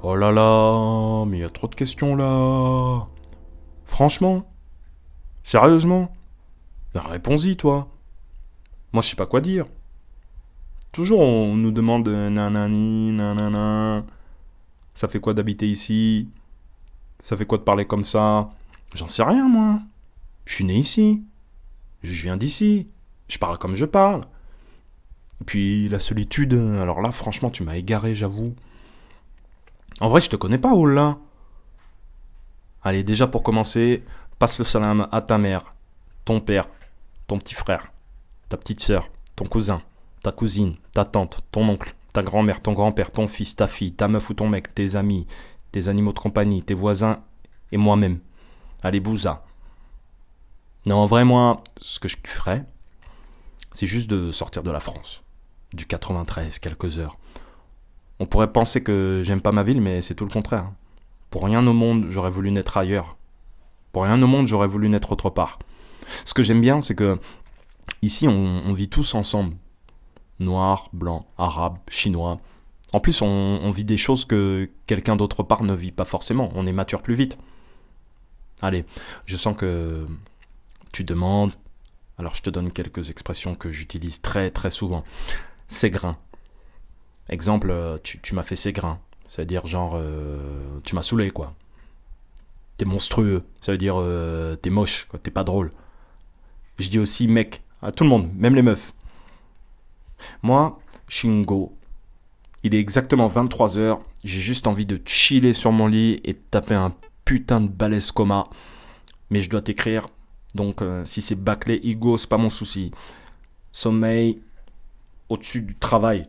Oh là là, mais il y a trop de questions là. Franchement, sérieusement, ben, réponds-y toi. Moi je sais pas quoi dire. Toujours on nous demande nanani, nanana. Ça fait quoi d'habiter ici? Ça fait quoi de parler comme ça? J'en sais rien moi. Je suis né ici. Je viens d'ici. Je parle comme je parle. Et puis la solitude, alors là franchement tu m'as égaré j'avoue. En vrai je te connais pas oh là. Allez déjà pour commencer, passe le salam à ta mère, ton père, ton petit frère, ta petite sœur, ton cousin, ta cousine, ta tante, ton oncle, ta grand-mère, ton grand-père, ton fils, ta fille, ta meuf ou ton mec, tes amis, tes animaux de compagnie, tes voisins et moi-même. Allez, bousa. Non, en vrai, moi, ce que je ferais, c'est juste de sortir de la France. Du 93, quelques heures. On pourrait penser que j'aime pas ma ville, mais c'est tout le contraire. Pour rien au monde, j'aurais voulu naître ailleurs. Pour rien au monde, j'aurais voulu naître autre part. Ce que j'aime bien, c'est que ici, on vit tous ensemble. Noirs, blancs, arabes, chinois. En plus, on vit des choses que quelqu'un d'autre part ne vit pas forcément. On est mature plus vite. Allez, je sens que tu demandes. Alors je te donne quelques expressions que j'utilise très très souvent. C'est grain. Exemple, tu m'as fait ces grains. Ça veut dire genre, tu m'as saoulé quoi. T'es monstrueux. Ça veut dire, t'es moche, quoi. T'es pas drôle. Je dis aussi mec à tout le monde, même les meufs. Moi, Shingo, il est exactement 23 heures. J'ai juste envie de chiller sur mon lit et de taper un putain de balèze coma. Mais je dois t'écrire. Donc, si c'est bâclé, Igo, c'est pas mon souci. Sommeil au-dessus du travail.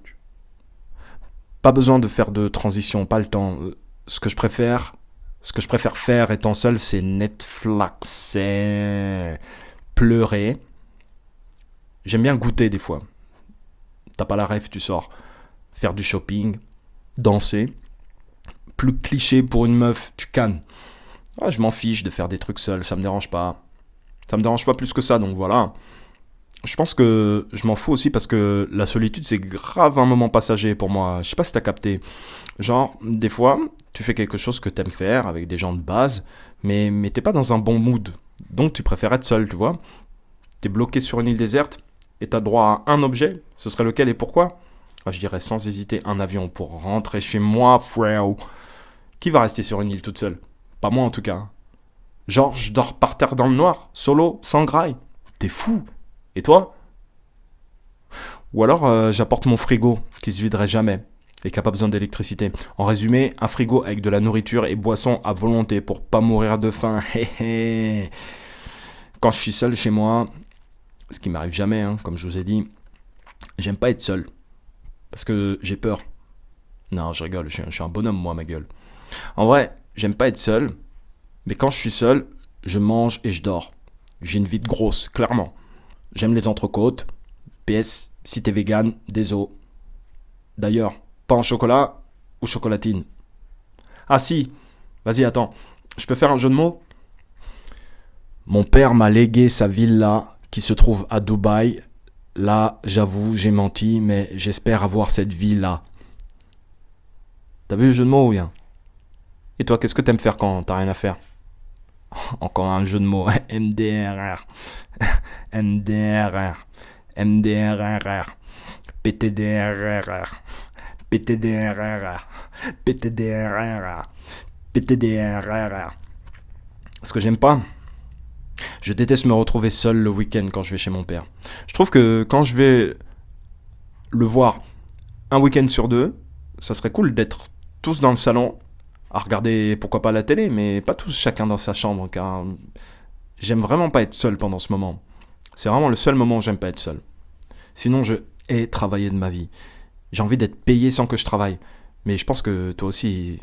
Pas besoin de faire de transition, pas le temps. Ce que je préfère, ce que je préfère faire étant seul, c'est Netflix, c'est pleurer. J'aime bien goûter des fois. T'as pas la rêve, tu sors. Faire du shopping, danser. Plus cliché pour une meuf, tu cannes. Ah, je m'en fiche de faire des trucs seul, ça me dérange pas. Ça me dérange pas plus que ça, donc voilà. Je pense que je m'en fous aussi parce que la solitude, c'est grave un moment passager pour moi. Je sais pas si t'as capté. Genre, des fois, tu fais quelque chose que t'aimes faire avec des gens de base, mais t'es pas dans un bon mood. Donc tu préfères être seul, tu vois. T'es bloqué sur une île déserte et t'as droit à un objet. Ce serait lequel et pourquoi? Ah, je dirais sans hésiter un avion pour rentrer chez moi, frère. Qui va rester sur une île toute seule? Pas moi en tout cas. Genre, je dors par terre dans le noir, solo, sans graille. T'es fou. Et toi? Ou alors, j'apporte mon frigo, qui se viderait jamais, et qui a pas besoin d'électricité. En résumé, un frigo avec de la nourriture et boissons à volonté pour pas mourir de faim. Quand je suis seul chez moi, ce qui m'arrive jamais, hein, comme je vous ai dit, j'aime pas être seul. Parce que j'ai peur. Non, je rigole, je suis un bonhomme, moi, ma gueule. En vrai, j'aime pas être seul, mais quand je suis seul, je mange et je dors. J'ai une vie de grosse, clairement. J'aime les entrecôtes. PS, si t'es vegan, désolé. D'ailleurs, pain au chocolat ou chocolatine? Ah si, vas-y, attends. Je peux faire un jeu de mots? Mon père m'a légué sa villa qui se trouve à Dubaï. Là, j'avoue, j'ai menti, mais j'espère avoir cette vie-là. T'as vu le jeu de mots ou rien? Et toi, qu'est-ce que t'aimes faire quand t'as rien à faire? Encore un jeu de mots. MDRR. MDRR. MDRR. PTDRR. PTDRR. PTDRR. PTDRR. Ce que j'aime pas, je déteste me retrouver seul le week-end quand je vais chez mon père. Je trouve que quand je vais le voir un week-end sur deux, ça serait cool d'être tous dans le salon à regarder pourquoi pas la télé, mais pas tous chacun dans sa chambre, car j'aime vraiment pas être seul pendant ce moment. C'est vraiment le seul moment où j'aime pas être seul. Sinon, je hais travailler de ma vie. J'ai envie d'être payé sans que je travaille. Mais je pense que toi aussi,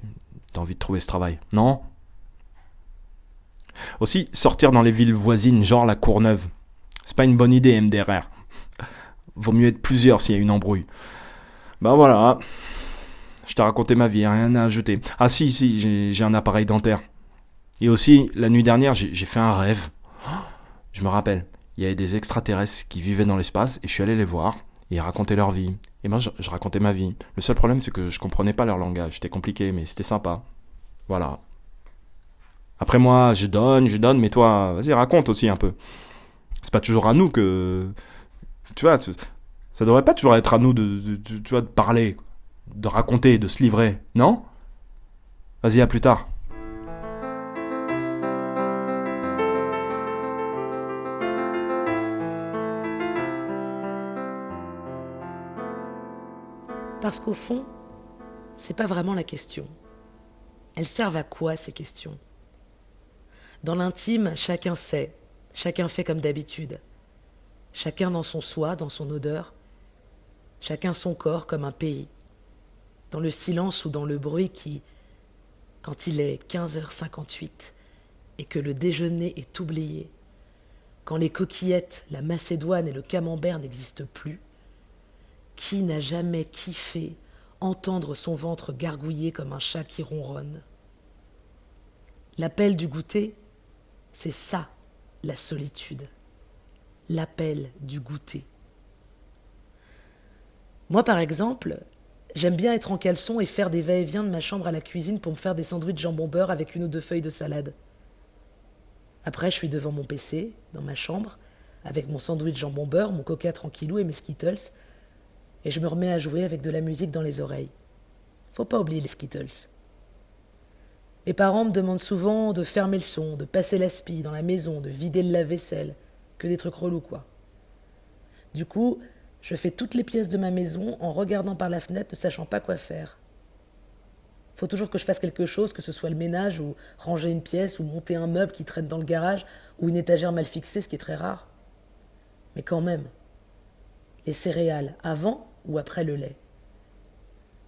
t'as envie de trouver ce travail. Non? Aussi, sortir dans les villes voisines, genre la Courneuve. C'est pas une bonne idée, MDRR. Vaut mieux être plusieurs s'il y a une embrouille. Ben voilà. Je t'ai raconté ma vie, rien à ajouter. Ah si, j'ai un appareil dentaire. Et aussi, la nuit dernière, j'ai fait un rêve. Je me rappelle, il y avait des extraterrestres qui vivaient dans l'espace et je suis allé les voir et ils racontaient leur vie. Et moi, je racontais ma vie. Le seul problème, c'est que je comprenais pas leur langage. C'était compliqué, mais c'était sympa. Voilà. Après moi, je donne, mais toi, vas-y, raconte aussi un peu. C'est pas toujours à nous que... Tu vois, ça devrait pas toujours être à nous tu vois, de parler, de raconter, de se livrer, non? Vas-y, à plus tard. Parce qu'au fond, c'est pas vraiment la question. Elles servent à quoi ces questions? Dans l'intime, chacun sait, chacun fait comme d'habitude. Chacun dans son soi, dans son odeur, chacun son corps comme un pays. Dans le silence ou dans le bruit qui, quand il est 15h58 et que le déjeuner est oublié, quand les coquillettes, la macédoine et le camembert n'existent plus, qui n'a jamais kiffé entendre son ventre gargouiller comme un chat qui ronronne? L'appel du goûter, c'est ça, la solitude. L'appel du goûter. Moi, par exemple, j'aime bien être en caleçon et faire des va-et-vient de ma chambre à la cuisine pour me faire des sandwichs jambon-beurre avec une ou deux feuilles de salade. Après, je suis devant mon PC, dans ma chambre, avec mon sandwich jambon-beurre, mon coca tranquillou et mes Skittles, et je me remets à jouer avec de la musique dans les oreilles. Faut pas oublier les Skittles. Mes parents me demandent souvent de fermer le son, de passer l'aspi dans la maison, de vider le lave-vaisselle, que des trucs relous quoi. Du coup, je fais toutes les pièces de ma maison en regardant par la fenêtre, ne sachant pas quoi faire. Faut toujours que je fasse quelque chose, que ce soit le ménage ou ranger une pièce ou monter un meuble qui traîne dans le garage ou une étagère mal fixée, ce qui est très rare. Mais quand même, les céréales avant ou après le lait?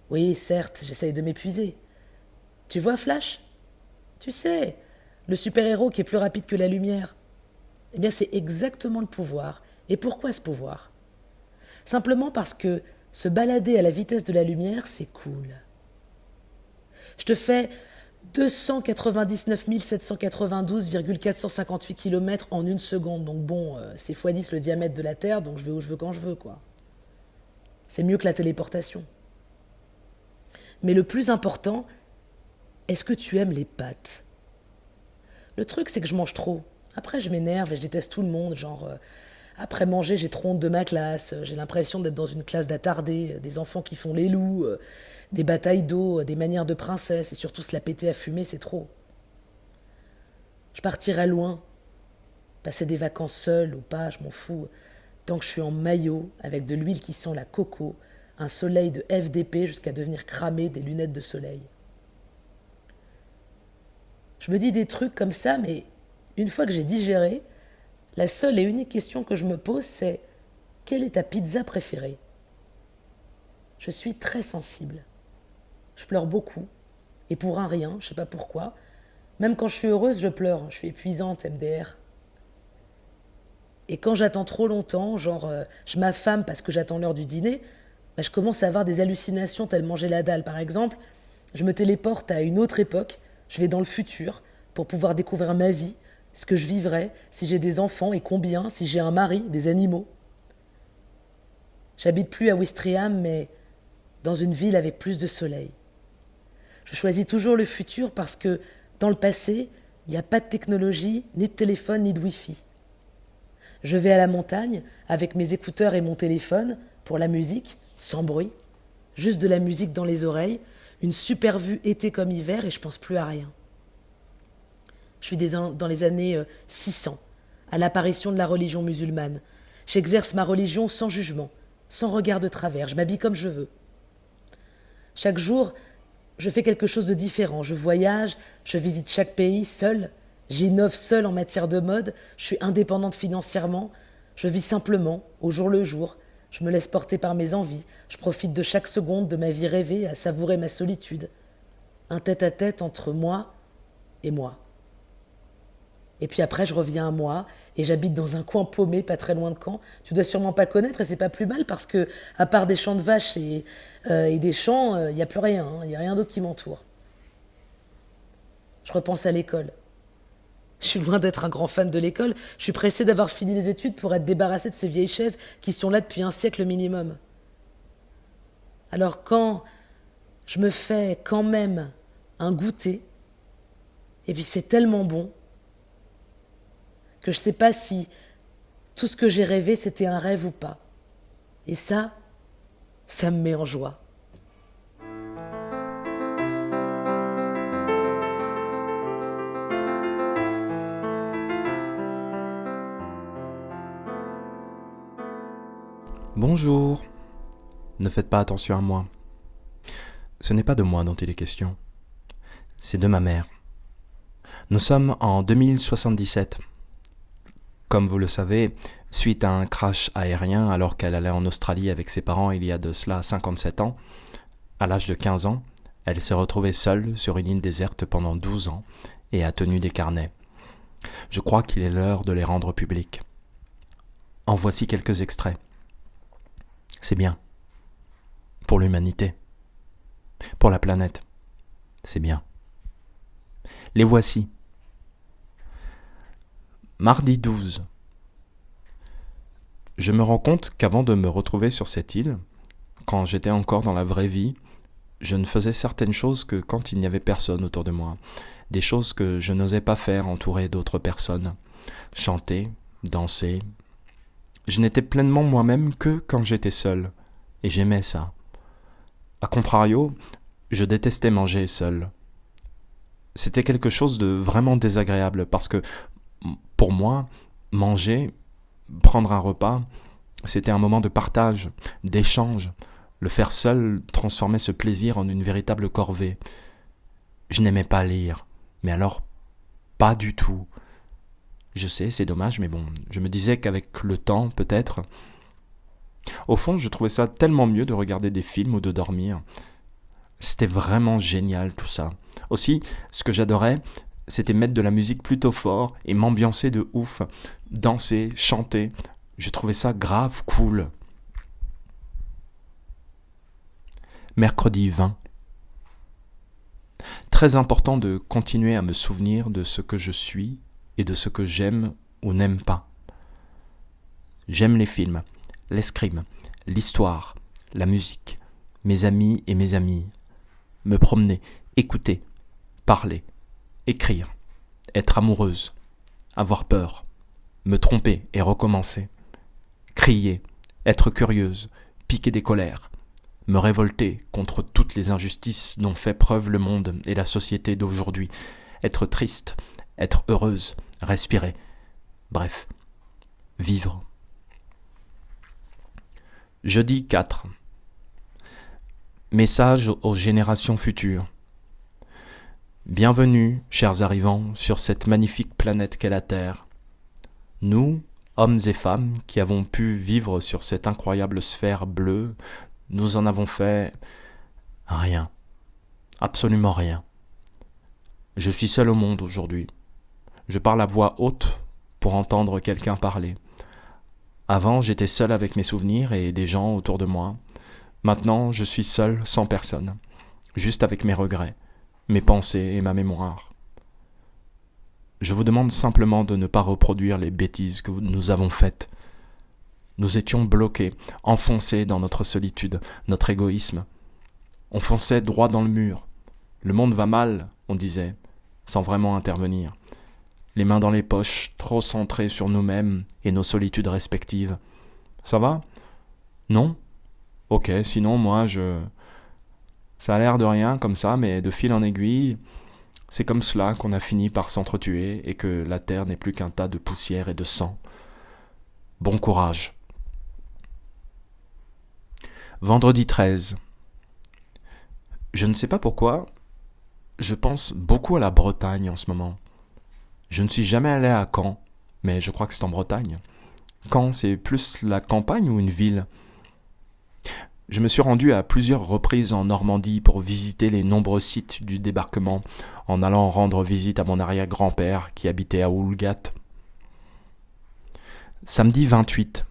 Oui, certes, j'essaye de m'épuiser. Tu vois Flash? Tu sais, le super-héros qui est plus rapide que la lumière. Eh bien, c'est exactement le pouvoir. Et pourquoi ce pouvoir? Simplement parce que se balader à la vitesse de la lumière, c'est cool. Je te fais 299 792,458 km en une seconde. Donc bon, c'est x10 le diamètre de la Terre, donc je vais où je veux quand je veux, quoi. C'est mieux que la téléportation. Mais le plus important, est-ce que tu aimes les pâtes? Le truc, c'est que je mange trop. Après, je m'énerve et je déteste tout le monde. Genre, après manger, j'ai trop honte de ma classe. J'ai l'impression d'être dans une classe d'attardés, des enfants qui font les loups, des batailles d'eau, des manières de princesse, et surtout se la péter à fumer, c'est trop. Je partirai loin. Passer des vacances seul ou pas, je m'en fous. Tant que je suis en maillot, avec de l'huile qui sent la coco, un soleil de FDP jusqu'à devenir cramé des lunettes de soleil. Je me dis des trucs comme ça, mais une fois que j'ai digéré, la seule et unique question que je me pose, c'est: quelle est ta pizza préférée? Je suis très sensible. Je pleure beaucoup, et pour un rien, je sais pas pourquoi. Même quand je suis heureuse, je pleure. Je suis épuisante, MDR. Et quand j'attends trop longtemps, genre je m'affame parce que j'attends l'heure du dîner, bah, je commence à avoir des hallucinations tellement j'ai la dalle. Par exemple, je me téléporte à une autre époque, je vais dans le futur pour pouvoir découvrir ma vie, ce que je vivrais, si j'ai des enfants et combien, si j'ai un mari, des animaux. J'habite plus à Ouistreham, mais dans une ville avec plus de soleil. Je choisis toujours le futur parce que dans le passé, il n'y a pas de technologie, ni de téléphone, ni de Wi-Fi. Je vais à la montagne avec mes écouteurs et mon téléphone pour la musique, sans bruit, juste de la musique dans les oreilles, une super vue été comme hiver et je pense plus à rien. Je suis dans les années 600, à l'apparition de la religion musulmane. J'exerce ma religion sans jugement, sans regard de travers, je m'habille comme je veux. Chaque jour, je fais quelque chose de différent. Je voyage, je visite chaque pays seul, j'innove seul en matière de mode, je suis indépendante financièrement, je vis simplement, au jour le jour, je me laisse porter par mes envies, je profite de chaque seconde de ma vie rêvée à savourer ma solitude. Un tête-à-tête entre moi et moi. Et puis après, je reviens à moi, et j'habite dans un coin paumé, pas très loin de Caen. Tu dois sûrement pas connaître, et c'est pas plus mal, parce que, à part des champs de vaches et des champs, il n'y a plus rien, il n'y a rien d'autre qui m'entoure. Je repense à l'école. Je suis loin d'être un grand fan de l'école, je suis pressé d'avoir fini les études pour être débarrassé de ces vieilles chaises qui sont là depuis un siècle minimum. Alors quand je me fais quand même un goûter, et puis c'est tellement bon que je sais pas si tout ce que j'ai rêvé c'était un rêve ou pas. Et ça me met en joie. Bonjour. Ne faites pas attention à moi. Ce n'est pas de moi dont il est question. C'est de ma mère. Nous sommes en 2077. Comme vous le savez, suite à un crash aérien alors qu'elle allait en Australie avec ses parents il y a de cela 57 ans, à l'âge de 15 ans, elle s'est retrouvée seule sur une île déserte pendant 12 ans et a tenu des carnets. Je crois qu'il est l'heure de les rendre publics. En voici quelques extraits. C'est bien. Pour l'humanité. Pour la planète. C'est bien. Les voici. Mardi 12. Je me rends compte qu'avant de me retrouver sur cette île, quand j'étais encore dans la vraie vie, je ne faisais certaines choses que quand il n'y avait personne autour de moi. Des choses que je n'osais pas faire entouré d'autres personnes. Chanter, danser. Je n'étais pleinement moi-même que quand j'étais seul. Et j'aimais ça. A contrario, je détestais manger seul. C'était quelque chose de vraiment désagréable parce que pour moi, manger, prendre un repas, c'était un moment de partage, d'échange. Le faire seul transformait ce plaisir en une véritable corvée. Je n'aimais pas lire, mais alors pas du tout. Je sais, c'est dommage, mais bon, je me disais qu'avec le temps, peut-être... Au fond, je trouvais ça tellement mieux de regarder des films ou de dormir. C'était vraiment génial tout ça. Aussi, ce que j'adorais, c'était mettre de la musique plutôt fort et m'ambiancer de ouf, danser, chanter. Je trouvais ça grave cool. Mercredi 20. Très important de continuer à me souvenir de ce que je suis et de ce que j'aime ou n'aime pas. J'aime les films, l'escrime, l'histoire, la musique, mes amis et mes amies. Me promener, écouter, parler, écrire, être amoureuse, avoir peur, me tromper et recommencer, crier, être curieuse, piquer des colères, me révolter contre toutes les injustices dont fait preuve le monde et la société d'aujourd'hui, être triste, être heureuse, respirer, bref, vivre. Jeudi 4. Message aux générations futures. Bienvenue, chers arrivants, sur cette magnifique planète qu'est la Terre. Nous, hommes et femmes, qui avons pu vivre sur cette incroyable sphère bleue, nous en avons fait rien. Absolument rien. Je suis seul au monde aujourd'hui. Je parle à voix haute pour entendre quelqu'un parler. Avant, j'étais seul avec mes souvenirs et des gens autour de moi. Maintenant, je suis seul sans personne, juste avec mes regrets, mes pensées et ma mémoire. Je vous demande simplement de ne pas reproduire les bêtises que nous avons faites. Nous étions bloqués, enfoncés dans notre solitude, notre égoïsme. On fonçait droit dans le mur. Le monde va mal, on disait, sans vraiment intervenir. Les mains dans les poches, trop centrés sur nous-mêmes et nos solitudes respectives. Ça va ? Non ? Ok, sinon moi ça a l'air de rien comme ça, mais de fil en aiguille, c'est comme cela qu'on a fini par s'entretuer et que la terre n'est plus qu'un tas de poussière et de sang. Bon courage. Vendredi 13. Je ne sais pas pourquoi, je pense beaucoup à la Bretagne en ce moment. Je ne suis jamais allé à Caen, mais je crois que c'est en Bretagne. Caen, c'est plus la campagne ou une ville ? Je me suis rendu à plusieurs reprises en Normandie pour visiter les nombreux sites du débarquement, en allant rendre visite à mon arrière-grand-père qui habitait à Oulgat. Samedi 28.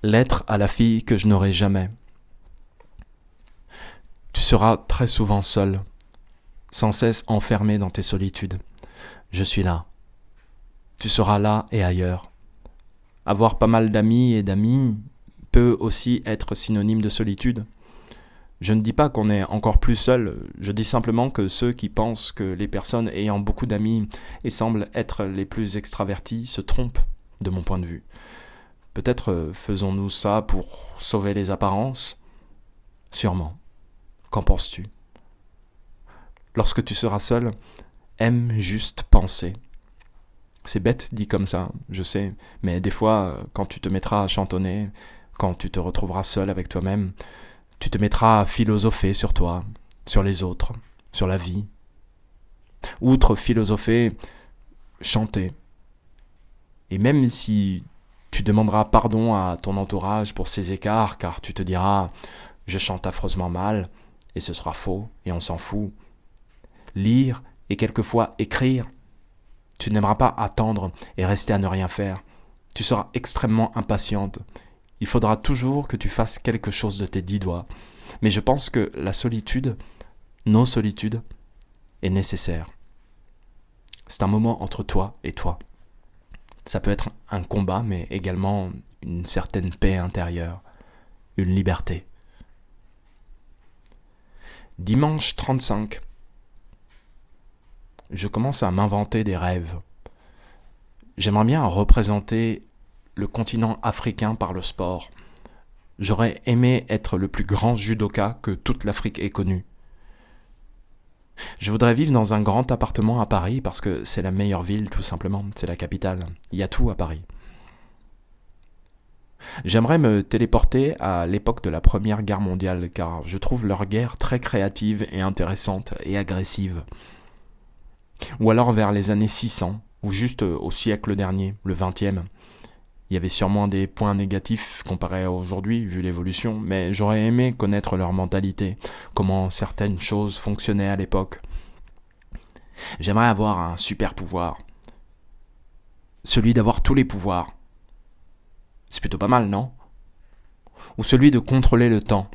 Lettre à la fille que je n'aurai jamais. Tu seras très souvent seul, sans cesse enfermé dans tes solitudes. Je suis là. Tu seras là et ailleurs. Avoir pas mal d'amis et d'amis, peut aussi être synonyme de solitude. Je ne dis pas qu'on est encore plus seul, je dis simplement que ceux qui pensent que les personnes ayant beaucoup d'amis et semblent être les plus extravertis se trompent, de mon point de vue. Peut-être faisons-nous ça pour sauver les apparences ? Sûrement. Qu'en penses-tu ? Lorsque tu seras seul, aime juste penser. C'est bête dit comme ça, je sais, mais des fois, quand tu te mettras à chantonner, quand tu te retrouveras seul avec toi-même, tu te mettras à philosopher sur toi, sur les autres, sur la vie. Outre philosopher, chanter. Et même si tu demanderas pardon à ton entourage pour ces écarts, car tu te diras « je chante affreusement mal », et ce sera faux, et on s'en fout. Lire et quelquefois écrire. Tu n'aimeras pas attendre et rester à ne rien faire. Tu seras extrêmement impatiente. Il faudra toujours que tu fasses quelque chose de tes 10 doigts. Mais je pense que la solitude, nos solitudes, est nécessaire. C'est un moment entre toi et toi. Ça peut être un combat, mais également une certaine paix intérieure, une liberté. Dimanche 35. Je commence à m'inventer des rêves. J'aimerais bien représenter le continent africain par le sport. J'aurais aimé être le plus grand judoka que toute l'Afrique ait connu. Je voudrais vivre dans un grand appartement à Paris parce que c'est la meilleure ville tout simplement, c'est la capitale. Il y a tout à Paris. J'aimerais me téléporter à l'époque de la Première Guerre mondiale car je trouve leur guerre très créative et intéressante et agressive. Ou alors vers les années 600, ou juste au siècle dernier, le 20e. Il y avait sûrement des points négatifs comparés à aujourd'hui, vu l'évolution, mais j'aurais aimé connaître leur mentalité, comment certaines choses fonctionnaient à l'époque. J'aimerais avoir un super pouvoir. Celui d'avoir tous les pouvoirs. C'est plutôt pas mal, non ? Ou celui de contrôler le temps.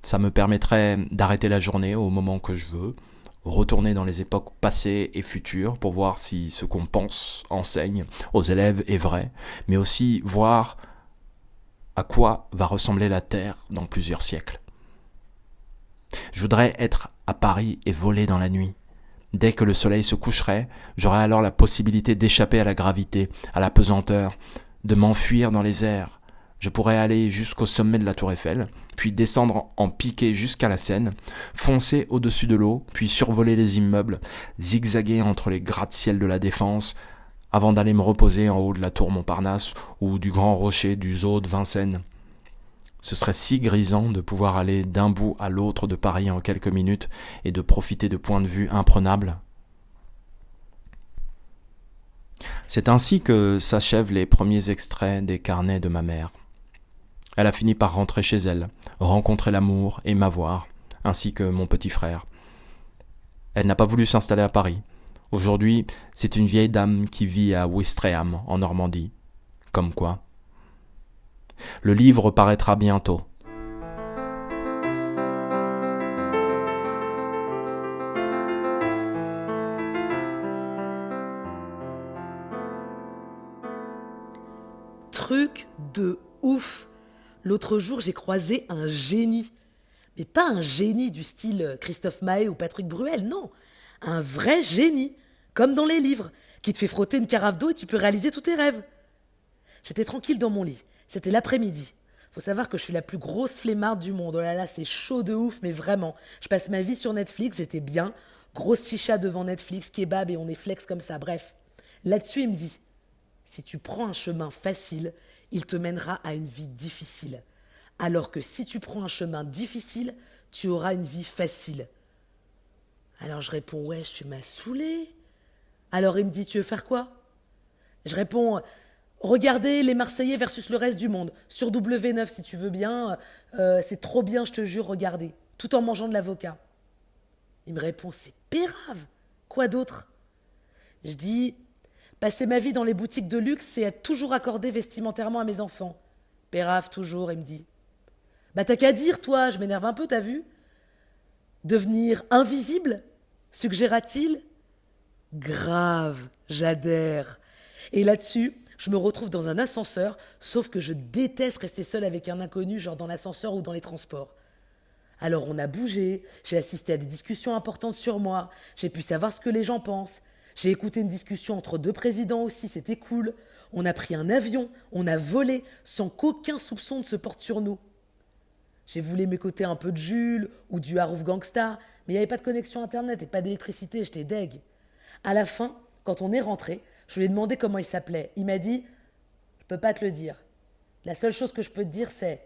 Ça me permettrait d'arrêter la journée au moment que je veux, retourner dans les époques passées et futures pour voir si ce qu'on pense, enseigne aux élèves est vrai, mais aussi voir à quoi va ressembler la Terre dans plusieurs siècles. Je voudrais être à Paris et voler dans la nuit. Dès que le soleil se coucherait, j'aurais alors la possibilité d'échapper à la gravité, à la pesanteur, de m'enfuir dans les airs. Je pourrais aller jusqu'au sommet de la Tour Eiffel, puis descendre en piqué jusqu'à la Seine, foncer au-dessus de l'eau, puis survoler les immeubles, zigzaguer entre les gratte-ciel de la Défense, avant d'aller me reposer en haut de la tour Montparnasse ou du grand rocher du zoo de Vincennes. Ce serait si grisant de pouvoir aller d'un bout à l'autre de Paris en quelques minutes et de profiter de points de vue imprenables. C'est ainsi que s'achèvent les premiers extraits des carnets de ma mère. Elle a fini par rentrer chez elle, rencontrer l'amour et m'avoir, ainsi que mon petit frère. Elle n'a pas voulu s'installer à Paris. Aujourd'hui, c'est une vieille dame qui vit à Ouistreham, en Normandie. Comme quoi. Le livre paraîtra bientôt. Truc de ouf. L'autre jour, j'ai croisé un génie. Mais pas un génie du style Christophe Maé ou Patrick Bruel, non. Un vrai génie, comme dans les livres, qui te fait frotter une carafe d'eau et tu peux réaliser tous tes rêves. J'étais tranquille dans mon lit. C'était l'après-midi. Faut savoir que je suis la plus grosse flemmarde du monde. Oh là là, c'est chaud de ouf, mais vraiment. Je passe ma vie sur Netflix, j'étais bien. Grosse chicha devant Netflix, kebab et on est flex comme ça. Bref. Là-dessus, il me dit, si tu prends un chemin facile, il te mènera à une vie difficile. Alors que si tu prends un chemin difficile, tu auras une vie facile. Alors je réponds, wesh, tu m'as saoulé. Alors il me dit, tu veux faire quoi ? Je réponds, regardez les Marseillais versus le reste du monde. Sur W9 si tu veux bien, c'est trop bien, je te jure, regardez. Tout en mangeant de l'avocat. Il me répond, c'est pérave. Quoi d'autre ? Je dis, passer ma vie dans les boutiques de luxe et être toujours accordé vestimentairement à mes enfants. Pérave toujours, il me dit. Bah t'as qu'à dire, toi, je m'énerve un peu, t'as vu ? Devenir invisible ? Suggéra-t-il ? Grave, j'adhère. Et là-dessus, Je me retrouve dans un ascenseur, sauf que je déteste rester seule avec un inconnu, genre dans l'ascenseur ou dans les transports. Alors on a bougé, j'ai assisté à des discussions importantes sur moi, j'ai pu savoir ce que les gens pensent. J'ai écouté une discussion entre deux présidents aussi, c'était cool. On a pris un avion, on a volé, sans qu'aucun soupçon ne se porte sur nous. J'ai voulu m'écouter un peu de Jules ou du Harouf Gangsta, mais il n'y avait pas de connexion internet et pas d'électricité, j'étais deg. À la fin, quand on est rentré, je lui ai demandé comment il s'appelait. Il m'a dit « Je peux pas te le dire. La seule chose que je peux te dire, c'est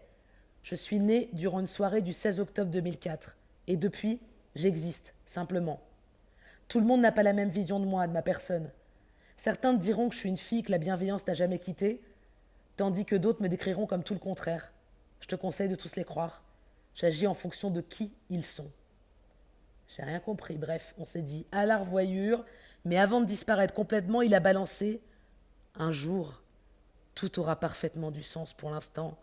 je suis né durant une soirée du 16 octobre 2004. Et depuis, j'existe, simplement. Tout le monde n'a pas la même vision de moi, de ma personne. Certains te diront que je suis une fille que la bienveillance n'a jamais quittée, tandis que d'autres me décriront comme tout le contraire. Je te conseille de tous les croire. J'agis en fonction de qui ils sont. » J'ai rien compris. Bref, on s'est dit à la revoyure, mais avant de disparaître complètement, il a balancé « Un jour, tout aura parfaitement du sens pour l'instant.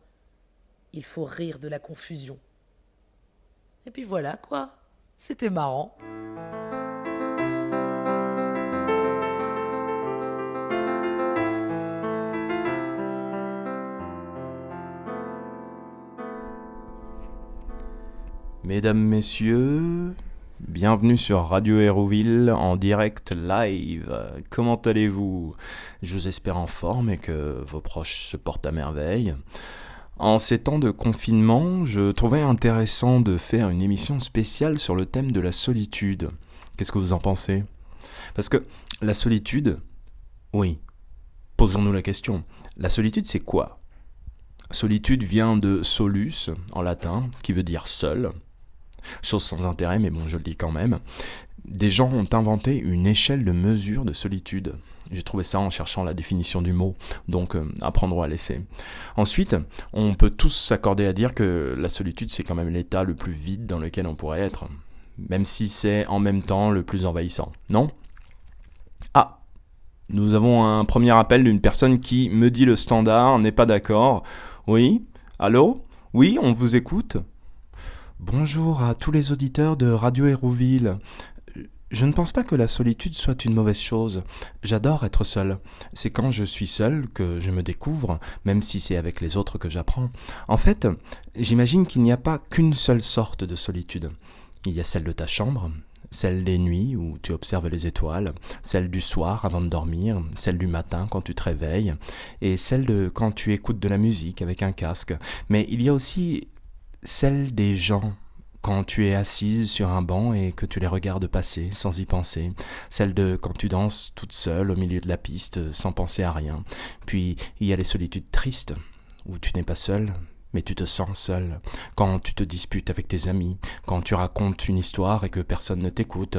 Il faut rire de la confusion. » Et puis voilà, quoi. C'était marrant. Mesdames, messieurs, bienvenue sur Radio Hérouville en direct live. Comment allez-vous ? Je vous espère en forme et que vos proches se portent à merveille. En ces temps de confinement, je trouvais intéressant de faire une émission spéciale sur le thème de la solitude. Qu'est-ce que vous en pensez ? Parce que la solitude, oui, posons-nous la question. La solitude, c'est quoi ? Solitude vient de solus, en latin, qui veut dire seul. Chose sans intérêt, mais bon, je le dis quand même. Des gens ont inventé une échelle de mesure de solitude. J'ai trouvé ça en cherchant la définition du mot, donc à prendre ou à laisser. Ensuite, on peut tous s'accorder à dire que la solitude, c'est quand même l'état le plus vide dans lequel on pourrait être, même si c'est en même temps le plus envahissant, non ? Ah, nous avons un premier appel d'une personne qui me dit le standard, n'est pas d'accord. Oui ? Allô ? Oui, on vous écoute ? Bonjour à tous les auditeurs de Radio Hérouville. Je ne pense pas que la solitude soit une mauvaise chose. J'adore être seul. C'est quand je suis seul que je me découvre, même si c'est avec les autres que j'apprends. En fait, j'imagine qu'il n'y a pas qu'une seule sorte de solitude. Il y a celle de ta chambre, celle des nuits où tu observes les étoiles, celle du soir avant de dormir, celle du matin quand tu te réveilles, et celle de quand tu écoutes de la musique avec un casque. Mais il y a aussi celle des gens, quand tu es assise sur un banc et que tu les regardes passer sans y penser. Celle de quand tu danses toute seule au milieu de la piste sans penser à rien. Puis il y a les solitudes tristes, où tu n'es pas seul, mais tu te sens seul. Quand tu te disputes avec tes amis, quand tu racontes une histoire et que personne ne t'écoute.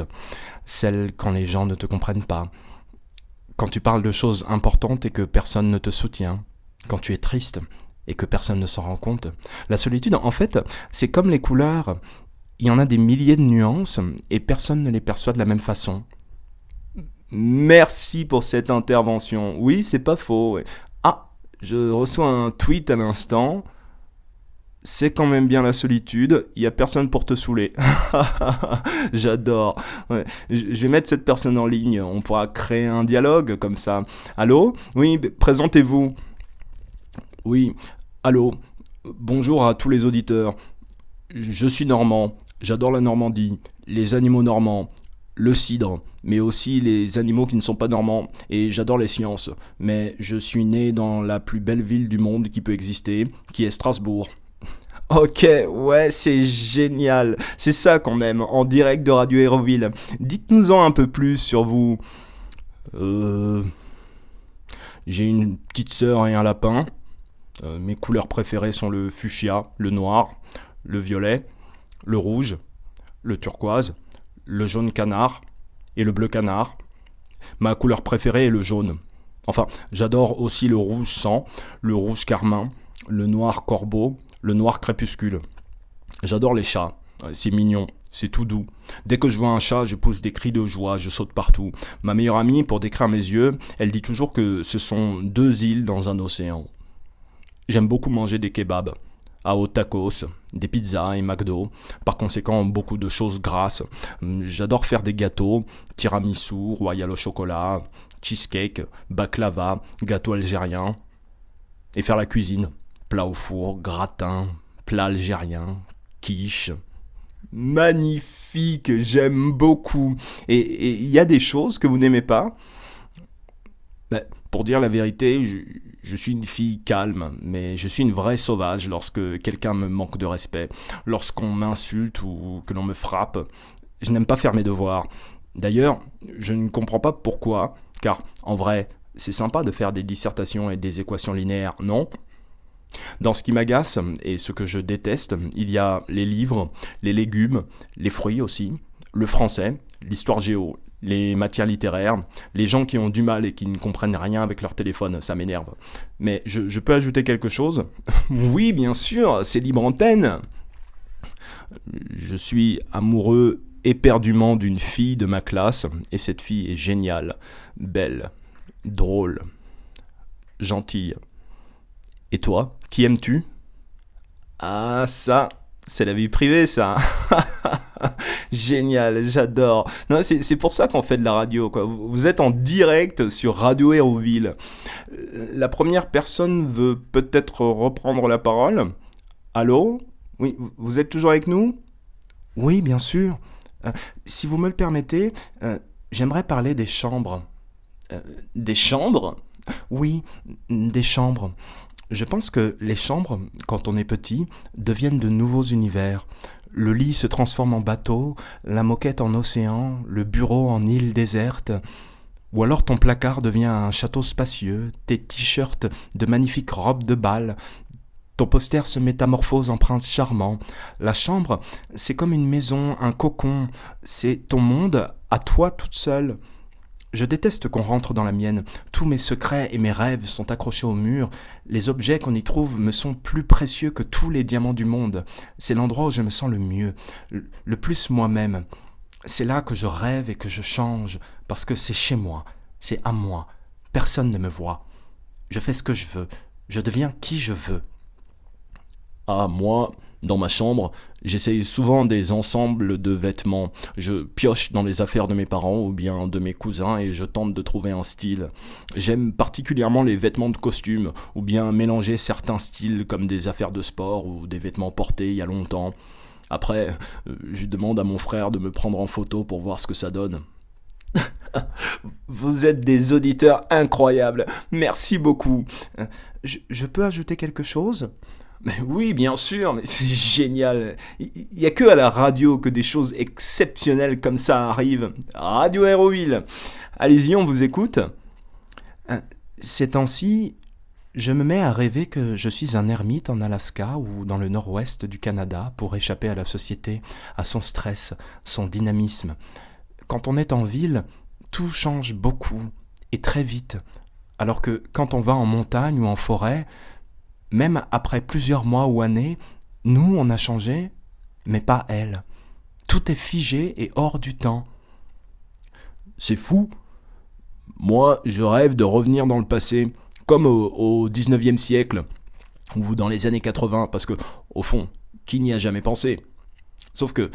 Celle quand les gens ne te comprennent pas. Quand tu parles de choses importantes et que personne ne te soutient. Quand tu es triste et que personne ne s'en rend compte. La solitude, en fait, c'est comme les couleurs. Il y en a des milliers de nuances et personne ne les perçoit de la même façon. Merci pour cette intervention. Oui, c'est pas faux. Ah, je reçois un tweet à l'instant. C'est quand même bien la solitude, il n'y a personne pour te saouler. J'adore. Ouais. Je vais mettre cette personne en ligne, on pourra créer un dialogue comme ça. Allô ? Oui, présentez-vous. Oui, allô, bonjour à tous les auditeurs. Je suis normand, j'adore la Normandie, les animaux normands, le cidre, mais aussi les animaux qui ne sont pas normands, et j'adore les sciences. Mais je suis né dans la plus belle ville du monde qui peut exister, qui est Strasbourg. Ok, ouais, c'est génial. C'est ça qu'on aime, en direct de Radio Hérouville. Dites-nous-en un peu plus sur vous. J'ai une petite sœur et un lapin. Mes couleurs préférées sont le fuchsia, le noir, le violet, le rouge, le turquoise, le jaune canard et le bleu canard. Ma couleur préférée est le jaune. Enfin, j'adore aussi le rouge sang, le rouge carmin, le noir corbeau, le noir crépuscule. J'adore les chats, c'est mignon, c'est tout doux. Dès que je vois un chat, je pousse des cris de joie, je saute partout. Ma meilleure amie, pour décrire mes yeux, elle dit toujours que ce sont 2 îles dans un océan. J'aime beaucoup manger des kebabs. aux tacos, des pizzas et McDo. Par conséquent, beaucoup de choses grasses. J'adore faire des gâteaux, tiramisu, royal au chocolat, cheesecake, baklava, gâteau algérien. Et faire la cuisine. Plat au four, gratin, plat algérien, quiche. Magnifique, j'aime beaucoup. Et il y a des choses que vous n'aimez pas. Pour dire la vérité, je suis une fille calme, mais je suis une vraie sauvage lorsque quelqu'un me manque de respect, lorsqu'on m'insulte ou que l'on me frappe. Je n'aime pas faire mes devoirs. D'ailleurs, je ne comprends pas pourquoi, car en vrai, c'est sympa de faire des dissertations et des équations linéaires, non ? Dans ce qui m'agace et ce que je déteste, il y a les livres, les légumes, les fruits aussi, le français, l'histoire géo, les matières littéraires, les gens qui ont du mal et qui ne comprennent rien avec leur téléphone, ça m'énerve. Mais je peux ajouter quelque chose ? Oui, bien sûr, c'est libre antenne. Je suis amoureux éperdument d'une fille de ma classe, et cette fille est géniale, belle, drôle, gentille. Et toi, qui aimes-tu ? Ah, ça, c'est la vie privée, ça. Génial, j'adore. Non, c'est pour ça qu'on fait de la radio, quoi. Vous êtes en direct sur Radio Hérouville. La première personne veut peut-être reprendre la parole. Allô ? Oui, vous êtes toujours avec nous ? Oui, bien sûr. Si vous me le permettez, j'aimerais parler des chambres. Des chambres ? Oui, des chambres. Je pense que les chambres, quand on est petit, deviennent de nouveaux univers. Le lit se transforme en bateau, la moquette en océan, le bureau en île déserte. Ou alors ton placard devient un château spacieux, tes t-shirts de magnifiques robes de bal. Ton poster se métamorphose en prince charmant. La chambre, c'est comme une maison, un cocon. C'est ton monde à toi toute seule. Je déteste qu'on rentre dans la mienne. Tous mes secrets et mes rêves sont accrochés au mur. Les objets qu'on y trouve me sont plus précieux que tous les diamants du monde. C'est l'endroit où je me sens le mieux, le plus moi-même. C'est là que je rêve et que je change, parce que c'est chez moi, c'est à moi. Personne ne me voit. Je fais ce que je veux. Je deviens qui je veux. Ah, moi, dans ma chambre, j'essaye souvent des ensembles de vêtements. Je pioche dans les affaires de mes parents ou bien de mes cousins et je tente de trouver un style. J'aime particulièrement les vêtements de costume ou bien mélanger certains styles comme des affaires de sport ou des vêtements portés il y a longtemps. Après, je demande à mon frère de me prendre en photo pour voir ce que ça donne. Vous êtes des auditeurs incroyables. Merci beaucoup. Je peux ajouter quelque chose ? Mais oui, bien sûr, mais c'est génial. Il n'y a que à la radio que des choses exceptionnelles comme ça arrivent. Radio Hérouville. Allez-y, on vous écoute. Ces temps-ci, je me mets à rêver que je suis un ermite en Alaska ou dans le nord-ouest du Canada pour échapper à la société, à son stress, son dynamisme. Quand on est en ville, tout change beaucoup et très vite. Alors que quand on va en montagne ou en forêt, même après plusieurs mois ou années, nous, on a changé, mais pas elle. Tout est figé et hors du temps. C'est fou. Moi, je rêve de revenir dans le passé, comme au 19e siècle, ou dans les années 80, parce que, au fond, qui n'y a jamais pensé ? Sauf que,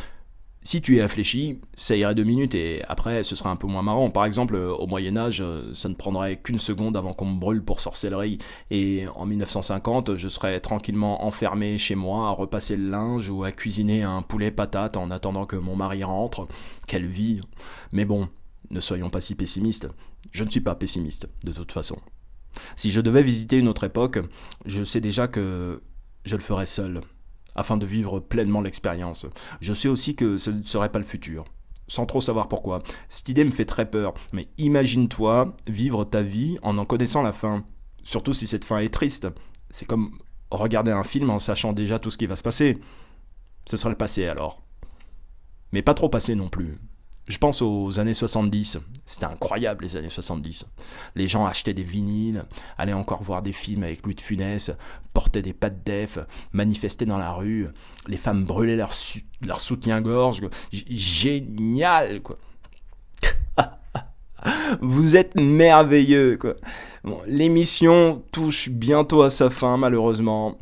si tu y réfléchis, ça irait 2 minutes et après ce serait un peu moins marrant. Par exemple, au Moyen-Âge, ça ne prendrait qu'une seconde avant qu'on me brûle pour sorcellerie. Et en 1950, je serais tranquillement enfermé chez moi à repasser le linge ou à cuisiner un poulet patate en attendant que mon mari rentre. Quelle vie ! Mais bon, ne soyons pas si pessimistes. Je ne suis pas pessimiste, de toute façon. Si je devais visiter une autre époque, je sais déjà que je le ferais seul, afin de vivre pleinement l'expérience. Je sais aussi que ce ne serait pas le futur, sans trop savoir pourquoi. Cette idée me fait très peur, mais imagine-toi vivre ta vie en connaissant la fin, surtout si cette fin est triste. C'est comme regarder un film en sachant déjà tout ce qui va se passer. Ce serait le passé alors. Mais pas trop passé non plus. Je pense aux années 70, c'était incroyable les années 70. Les gens achetaient des vinyles, allaient encore voir des films avec Louis de Funès, portaient des pattes def, manifestaient dans la rue, les femmes brûlaient leur soutien-gorge. Génial, quoi. Vous êtes merveilleux, quoi. Bon, l'émission touche bientôt à sa fin, malheureusement.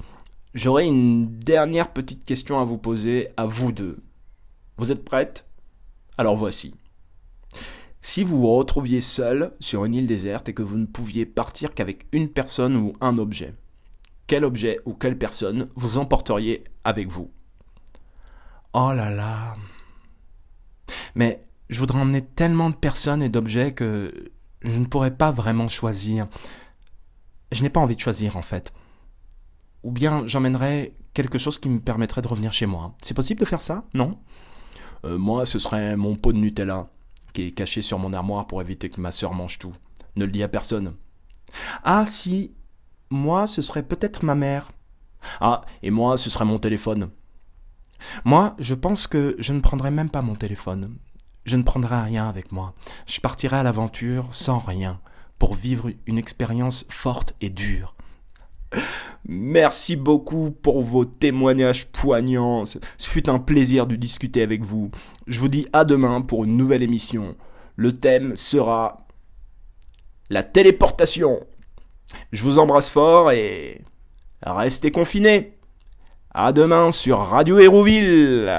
J'aurais une dernière petite question à vous poser, à vous deux. Vous êtes prêtes? Alors voici. Si vous vous retrouviez seul sur une île déserte et que vous ne pouviez partir qu'avec une personne ou un objet, quel objet ou quelle personne vous emporteriez avec vous? Oh là là. Mais je voudrais emmener tellement de personnes et d'objets que je ne pourrais pas vraiment choisir. Je n'ai pas envie de choisir en fait. Ou bien j'emmènerais quelque chose qui me permettrait de revenir chez moi. C'est possible de faire ça? Non? Moi, ce serait mon pot de Nutella, qui est caché sur mon armoire pour éviter que ma sœur mange tout. Ne le dis à personne. Ah si, moi, ce serait peut-être ma mère. Ah, et moi, ce serait mon téléphone. Moi, je pense que je ne prendrais même pas mon téléphone. Je ne prendrais rien avec moi. Je partirais à l'aventure sans rien, pour vivre une expérience forte et dure. Merci beaucoup pour vos témoignages poignants. Ce fut un plaisir de discuter avec vous. Je vous dis à demain pour une nouvelle émission. Le thème sera la téléportation. Je vous embrasse fort et restez confinés. À demain sur Radio Hérouville.